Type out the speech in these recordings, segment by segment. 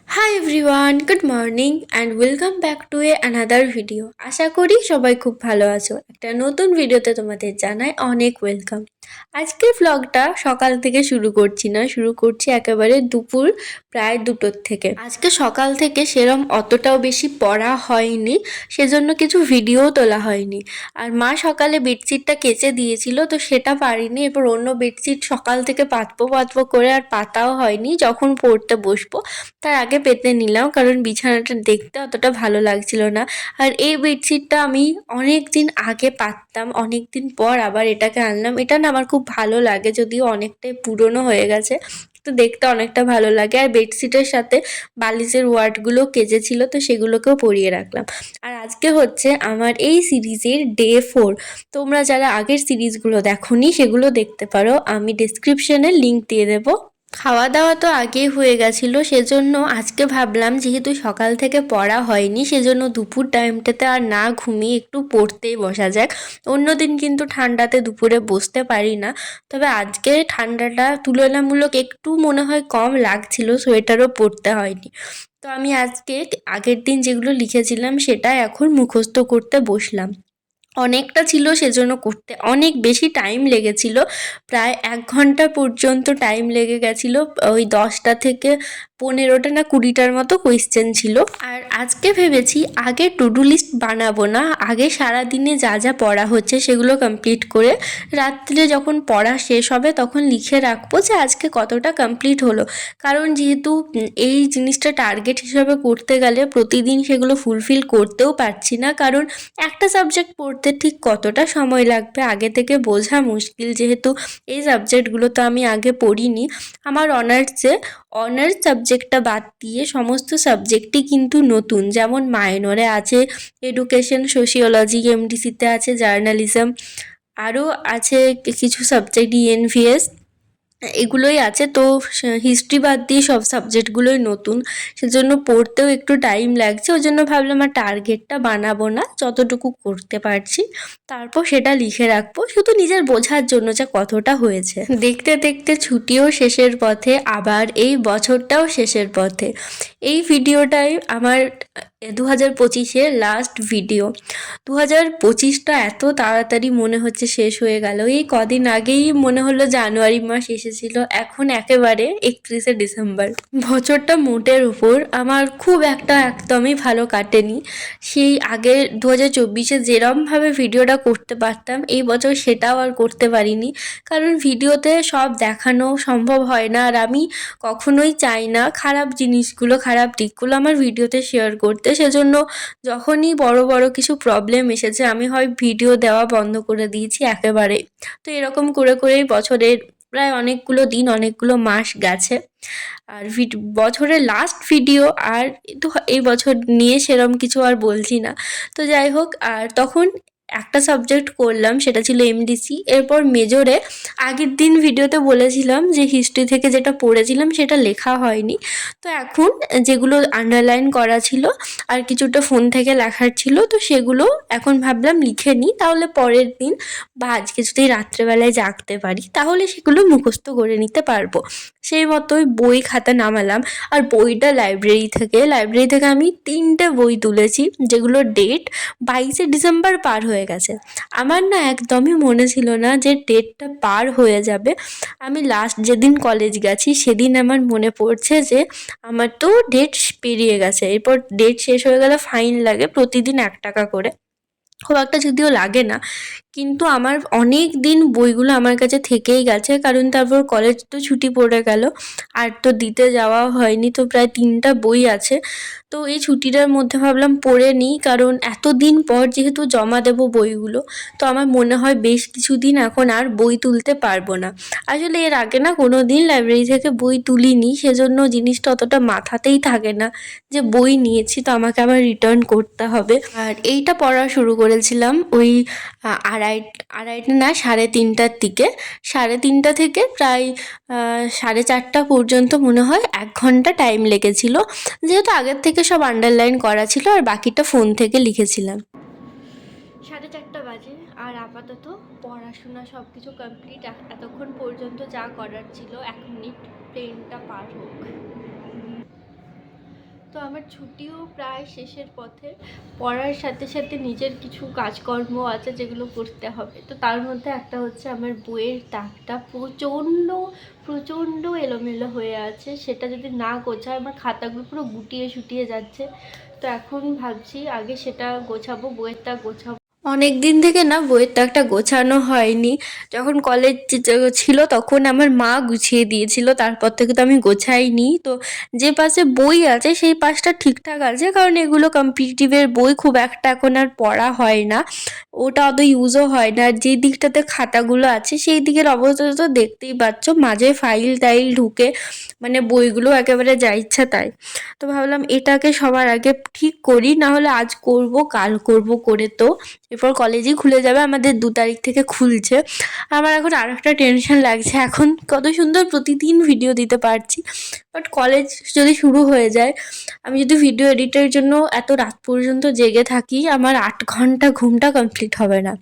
High everyone, good morning and welcome back to another video. আশা করি সবাই খুব ভালো আছো। একটা নতুন ভিডিওতে তোমাদের জানাই অনেক ওয়েলকাম। আজকের ভ্লগটা সকাল থেকে শুরু করছি না, শুরু করছি একেবারে দুপুর প্রায় 2টোর থেকে। আজকে সকাল থেকে সেরম অতটাও বেশি পড়া হয়নি, সেজন্য কিছু ভিডিও তোলা হয়নি। আর মা সকালে বেডশিটটা কেচে দিয়েছিল, তো সেটা পারিনি। এরপর অন্য বেডশিট সকাল থেকে পাতবো পাতবো করে আর পাতাও হয়নি। যখন পড়তে বসবো তার আগে পেতে নিলাম, কারণ বিছানাটা দেখতে অতটা ভালো লাগছিল না। আর এই বেডশিটটা আমি অনেক দিন আগে পাততাম, অনেক দিন পর আবার এটাকে আনলাম। এটা না আমার খুব ভালো লাগে, যদিও অনেকটাই পুরনো হয়ে গেছে, তো দেখতে অনেকটা ভালো লাগে। আর বেডশিটের সাথে বালিশের ওয়ার্ডগুলো কেচেছিল, তো সেগুলোকেও পরিয়ে রাখলাম। আর আজকে হচ্ছে আমার এই সিরিজের ডে 4। তোমরা যারা আগের সিরিজগুলো দেখোনি সেগুলো দেখতে পারো, আমি ডেসক্রিপশনে লিঙ্ক দিয়ে দেবো। খাওয়া দাওয়া তো আগেই হয়ে গেছিলো, সেজন্য আজকে ভাবলাম যেহেতু সকাল থেকে পড়া হয়নি, সেজন্য দুপুর টাইমটাতে আর না ঘুমিয়ে একটু পড়তেই বসা যাক। অন্যদিন কিন্তু ঠান্ডাতে দুপুরে বসতে পারি না, তবে আজকে ঠান্ডাটা তুলনামূলক একটু মনে হয় কম লাগছিল, সোয়েটারও পরতে হয়নি। তো আমি আজকে আগের দিন যেগুলো লিখেছিলাম সেটা এখন মুখস্থ করতে বসলাম। অনেকটা ছিল, সেজন্য করতে অনেক বেশি টাইম লেগেছিল। প্রায় 1 ঘন্টা পর্যন্ত টাইম লেগে গেছিলো। ওই 10টা থেকে 15টা না 20টার মতো কোয়েশ্চেন ছিল। আর আজকে ভেবেছি আগে টু ডু লিস্ট বানাবো না, আগে সারাদিনে যা যা পড়া হচ্ছে সেগুলো কমপ্লিট করে রাত্রে যখন পড়া শেষ হবে তখন লিখে রাখবো যে আজকে কতটা কমপ্লিট হলো। কারণ যেহেতু এই জিনিসটা টার্গেট হিসাবে করতে গেলে প্রতিদিন সেগুলো ফুলফিল করতেও পারছি না, কারণ একটা সাবজেক্ট পড়তে ঠিক কতটা সময় লাগবে আগে থেকে বোঝা মুশকিল, যেহেতু এই সাবজেক্টগুলো তো আমি আগে পড়িনি। আমার অনার্স সাবজেক্টটা বাদ দিয়ে সমস্ত সাবজেক্টই কিন্তু নতুন, যেমন মাইনরে আছে এডুকেশন, সোশিওলজি, এমডিসিতে আছে জার্নালিজম, আরও আছে কিছু সাবজেক্ট ইএনভিএস, এগুলোই আছে। তো হিস্ট্রি বাদ দিয়ে সব সাবজেক্টগুলোই নতুন, সেজন্য পড়তেও একটু টাইম লাগছে। ওই জন্য ভাবলাম আর টার্গেটটা বানাবো না, যতটুকু করতে পারছি তারপর সেটা লিখে রাখবো, শুধু নিজের বোঝার জন্য যে কতটা হয়েছে। দেখতে দেখতে ছুটিও শেষের পথে, আবার এই বছরটাও শেষের পথে। এই ভিডিওটাই আমার 2025-এর লাস্ট ভিডিও। 2025টা এত তাড়াতাড়ি মনে হচ্ছে শেষ হয়ে গেল। এই কদিন আগেই মনে হলো জানুয়ারি মাস এসেছিল, এখন একেবারে 31শে ডিসেম্বর। বছরটা মোটের উপর আমার খুব একদমই ভালো কাটেনি। সেই আগের 2024-এ যেরমভাবে ভিডিওটা করতে পারতাম, এই বছর সেটাও আর করতে পারিনি, কারণ ভিডিওতে সব দেখানো সম্ভব হয় না। আর আমি কখনোই চাই না খারাপ জিনিসগুলো, খারাপ দিকগুলো আমার ভিডিওতে শেয়ার করতে, সেজন্য যখনই বড় বড় কিছু প্রবলেম এসেছে আমি হয় ভিডিও দেওয়া বন্ধ করে দিয়েছি একেবারে। তো এরকম করে করেই বছরের প্রায় অনেকগুলো দিন, অনেকগুলো মাস গেছে। আর বছরের লাস্ট ভিডিও, আর তো এই বছর নিয়ে সেরম কিছু আর বলছি না। তো যাই হোক, আর তখন একটা সাবজেক্ট করলাম, সেটা ছিল এমডিসি। এরপর মেজরে আগের দিন ভিডিওতে বলেছিলাম যে হিস্ট্রি থেকে যেটা পড়েছিলাম সেটা লেখা হয়নি, তো এখন যেগুলো আন্ডারলাইন করা ছিল আর কিছুটা ফোন থেকে লেখার ছিল, তো সেগুলো এখন ভাবলাম লিখে নিই, তাহলে পরের দিন বা আজকে যদি রাত্রেবেলায় জাগতে পারি তাহলে সেগুলো মুখস্থ করে নিতে পারবো। সেই মতোই বই খাতা নামালাম। আর বইটা লাইব্রেরি থেকে আমি 3টে বই তুলেছি, যেগুলোর ডেট 22শে ডিসেম্বর পার হয়ে গেছে। আমার না একদমই মনে ছিল না যে ডেটটা পার হয়ে যাবে। আমি লাস্ট যেদিন কলেজ গেছি সেদিন আমার মনে পড়ছে যে আমার তো ডেট পেরিয়ে গেছে। এরপর ডেট শেষ হয়ে গেলে ফাইন লাগে, প্রতিদিন 1 টাকা করে। খুব একটা যদিও লাগে না, কিন্তু আমার অনেক দিন বইগুলো আমার কাছে থেকেই গেছে, কারণ তারপর কলেজ তো ছুটি পড়ে গেল, আর তো দিতে যাওয়া হয়নি। তো প্রায় 3টা বই আছে, তো এই ছুটিটার মধ্যে ভাবলাম পড়ে নিই, কারণ এতদিন পর যেহেতু জমা দেবো বইগুলো, তো আমার মনে হয় বেশ কিছুদিন এখন আর বই তুলতে পারবো না। আসলে এর আগে না কোনো দিন লাইব্রেরি থেকে বই তুলিনি, সেজন্য জিনিসটা অতটা মাথাতেই থাকে না যে বই নিয়েছি তো আমাকে আবার রিটার্ন করতে হবে। আর এইটা পড়া শুরু করেছিলাম ওই আড়াইটা না 3:30টার দিকে। 3:30 থেকে প্রায় 4:30 পর্যন্ত মনে হয় 1 ঘন্টা টাইম লেগেছিল, যেহেতু আগের থেকে সব আন্ডারলাইন করা ছিল আর বাকিটা ফোন থেকে লিখেছিলাম। 4:30 বাজে, আর আপাতত পড়াশোনা সব কিছু কমপ্লিট। এতক্ষণ পর্যন্ত যা করার ছিল, 1 মিনিট ট্রেনটা পার হোক। তো আমার ছুটিও প্রায় শেষের পথে। পড়ার সাথে সাথে নিজের কিছু কাজকর্ম আছে যেগুলো করতে হবে। তো তার মধ্যে একটা হচ্ছে আমার বইয়ের তাকটা প্রচণ্ড প্রচণ্ড এলোমেলো হয়ে আছে। সেটা যদি না গোছায় আমার খাতাগুলো পুরো গুটিয়ে শুটিয়ে যাচ্ছে। তো এখন ভাবছি আগে সেটা গোছাবো, বইয়ের তাক গোছাবো। অনেক দিন থেকে না বইয়ের তাকটা গোছানো হয়নি। যখন কলেজ ছিল তখন আমার মা গুছিয়ে দিয়েছিল, তারপর থেকে তো আমি গোছাইনি। তো যে পাশে বই আছে সেই পাশটা ঠিকঠাক আছে, কারণ এগুলো কম্পিটিটিভের বই, খুব একটা এখন আর পড়া হয় না, ওটা অত ইউজও হয় না। আর যেই দিকটাতে খাতাগুলো আছে সেই দিকের অবস্থা তো দেখতেই পাচ্ছ, মাঝে ফাইল টাইল ঢুকে মানে বইগুলো একেবারে যা ইচ্ছা তাই। তো ভাবলাম এটাকে সবার আগে ঠিক করি, না হলে আজ করব কাল করব করে তো এরপর কলেজই খুলে যাবে, আমাদের 2 তারিখ থেকে খুলছে। আমার এখন আর একটা টেনশন লাগছে, এখন কত সুন্দর প্রতিদিন ভিডিও দিতে পারছি, বাট কলেজ যদি শুরু হয়ে যায়, আমি যদি ভিডিও এডিটের জন্য এত রাত পর্যন্ত জেগে থাকি, আমার 8 ঘন্টা ঘুমটা কমপ্লিট হবে না।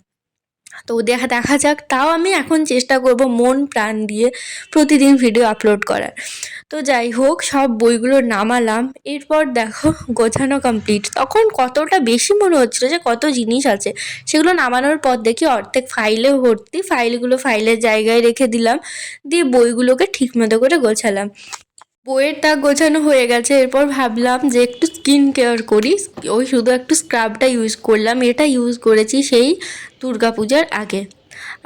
তো দেখা দেখা যাক, তাও আমি এখন চেষ্টা করব মন প্রাণ দিয়ে প্রতিদিন ভিডিও আপলোড করার। তো যাই হোক, সব বইগুলো নামালাম, এরপর দেখো গোছানো কমপ্লিট। তখন কতটা বেশি মনে হচ্ছিল যে কত জিনিস আছে, সেগুলো নামানোর পর দেখি অর্ধেক ফাইলে ভর্তি। ফাইলগুলো ফাইলের জায়গায় রেখে দিলাম, দিয়ে বইগুলোকে ঠিক মতো করে গোছালাম। বইয়ের তাক গোছানো হয়ে গেছে, এরপর ভাবলাম যে একটু স্কিন কেয়ার করি। ওই শুধু একটু স্ক্রাবটা ইউজ করলাম, এটা ইউজ করেছি সেই দুর্গাপূজার আগে।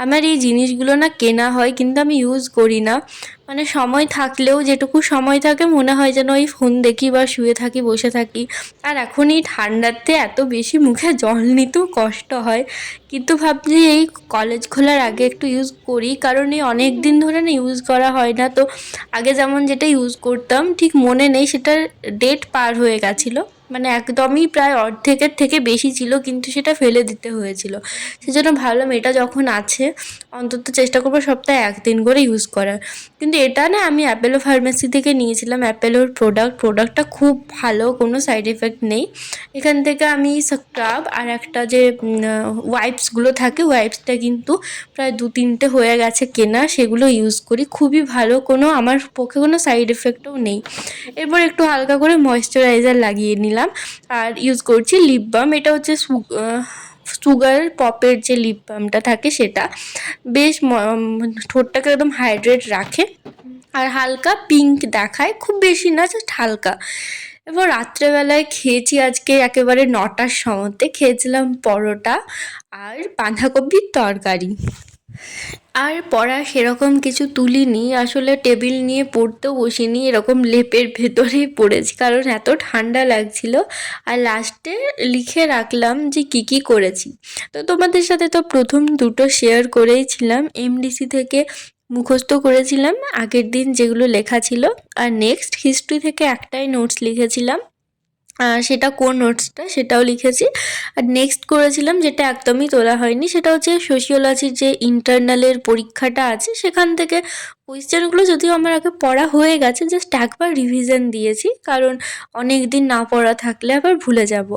আমার এই জিনিসগুলো না কেনা হয় কিন্তু আমি ইউজ করি না, মানে সময় থাকলেও যেটুকু সময় থাকে মনে হয় যেন ওই ফোন দেখি বা শুয়ে থাকি, বসে থাকি। আর এখন এই ঠান্ডাতে এত বেশি মুখে জল নিতেও কষ্ট হয়, কিন্তু ভাবছি এই কলেজ খোলার আগে একটু ইউজ করি, কারণ এই অনেক দিন ধরে না ইউজ করা হয় না। তো আগে যেমন যেটা ইউজ করতাম ঠিক মনে নেই, সেটার ডেট পার হয়ে গেছিলো, মানে একদমই প্রায় অর্ধেকের থেকে বেশি ছিল, কিন্তু সেটা ফেলে দিতে হয়েছিল। সেজন্য ভাবলাম এটা যখন আছে অন্তত চেষ্টা করবো সপ্তাহে 1 দিন করে ইউজ করার। কিন্তু এটা না আমি অ্যাপেলো ফার্মেসি থেকে নিয়েছিলাম, অ্যাপেলোর প্রোডাক্টটা খুব ভালো, কোনো সাইড এফেক্ট নেই। এখান থেকে আমি স্ক্রাব আর একটা যে ওয়াইপসগুলো থাকে, ওয়াইপসটা কিন্তু প্রায় 2-3টে হয়ে গেছে কেনা, সেগুলো ইউজ করি, খুবই ভালো, কোনো আমার পক্ষে কোনো সাইড এফেক্টও নেই। এরপর একটু হালকা করে ময়েশ্চারাইজার লাগিয়ে নিলাম, আর ইউজ করছি লিপ বাম। এটা হচ্ছে সুগার পপের যে লিপ বামটা থাকে সেটা, বেশ ঠোঁটটাকে একদম হাইড্রেট রাখে আর হালকা পিঙ্ক দেখায়, খুব বেশি না, জাস্ট হালকা। এবার রাত্রেবেলায় খেয়েছি আজকে একেবারে 9টার সময়তে, খেয়েছিলাম পরোটা আর বাঁধাকপির তরকারি। আর পড়া সেরকম কিছু তুলিনি, আসলে টেবিল নিয়ে পড়তেও বসিনি, এরকম লেপের ভেতরেই পড়েছি, কারণ এত ঠান্ডা লাগছিল। আর লাস্টে লিখে রাখলাম যে কী কী করেছি। তো তোমাদের সাথে তো প্রথম দুটো শেয়ার করেইছিলাম, এমডিসি থেকে মুখস্থ করেছিলাম আগের দিন যেগুলো লেখা ছিল, আর নেক্সট হিস্ট্রি থেকে একটাই নোটস লিখেছিলাম, সেটা কোন নোটসটা সেটাও লিখেছি। আর নেক্সট করেছিলাম যেটা একদমই তোলা হয়নি, সেটা হচ্ছে সোশিওলজির যে ইন্টারনালের পরীক্ষাটা আছে সেখান থেকে কোয়েশ্চেনগুলো, যদিও আমার আগে পড়া হয়ে গেছে, জাস্ট একবার রিভিশন দিয়েছি, কারণ অনেক দিন না পড়া থাকলে আবার ভুলে যাব।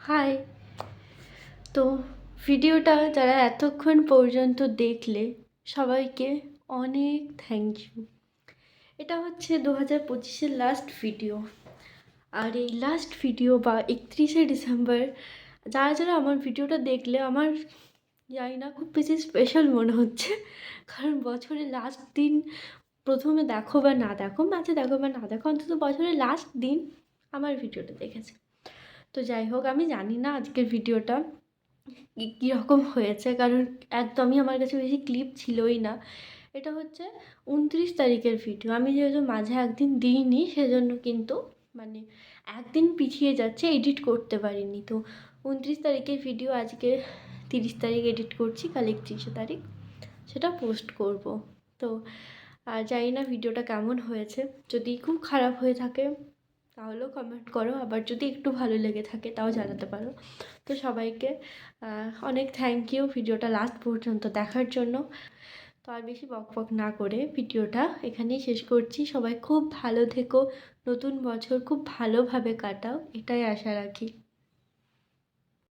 হাই। তো ভিডিওটা যারা এতক্ষণ পর্যন্ত দেখলে সবাইকে অনেক থ্যাংক ইউ। এটা হচ্ছে 2025-এর লাস্ট ভিডিও, আর এই লাস্ট ভিডিও বা 31শে ডিসেম্বর যারা যারা আমার ভিডিওটা দেখলে, আমার জানি না খুব বেশি স্পেশাল মনে হচ্ছে, কারণ বছরের লাস্ট দিন প্রথমে দেখো বা না দেখো, মাঝে দেখো বা না দেখো, অন্তত বছরের লাস্ট দিন আমার ভিডিওটা দেখেছে। তো যাই হোক, আমি জানি না আজকের ভিডিওটা কীরকম হয়েছে, কারণ একদমই আমার কাছে বেশি ক্লিপ ছিলই না। এটা হচ্ছে 29 তারিখের ভিডিও, আমি যেহেতু মাঝে একদিন দিইনি সেজন্য কিন্তু মানে একদিন পিছিয়ে যাচ্ছে, এডিট করতে পারিনি। তো 29 তারিখের ভিডিও, আজকে 30 তারিখ এডিট করছি, কাল 31শে তারিখ সেটা পোস্ট করব। তো জানি না ভিডিওটা কেমন হয়েছে, যদি খুব খারাপ হয়ে থাকে তাহলেও কমেন্ট করো, আবার যদি একটু ভালো লেগে থাকে তাও জানাতে পারো। তো সবাইকে অনেক থ্যাংক ইউ ভিডিওটা লাস্ট পর্যন্ত দেখার জন্য। তো আর বেশি বকবক না করে ভিডিওটা এখানেই শেষ করছি। সবাই খুব ভালো থেকো, নতুন বছর খুব ভালোভাবে কাটাও, এটাই আশা রাখি।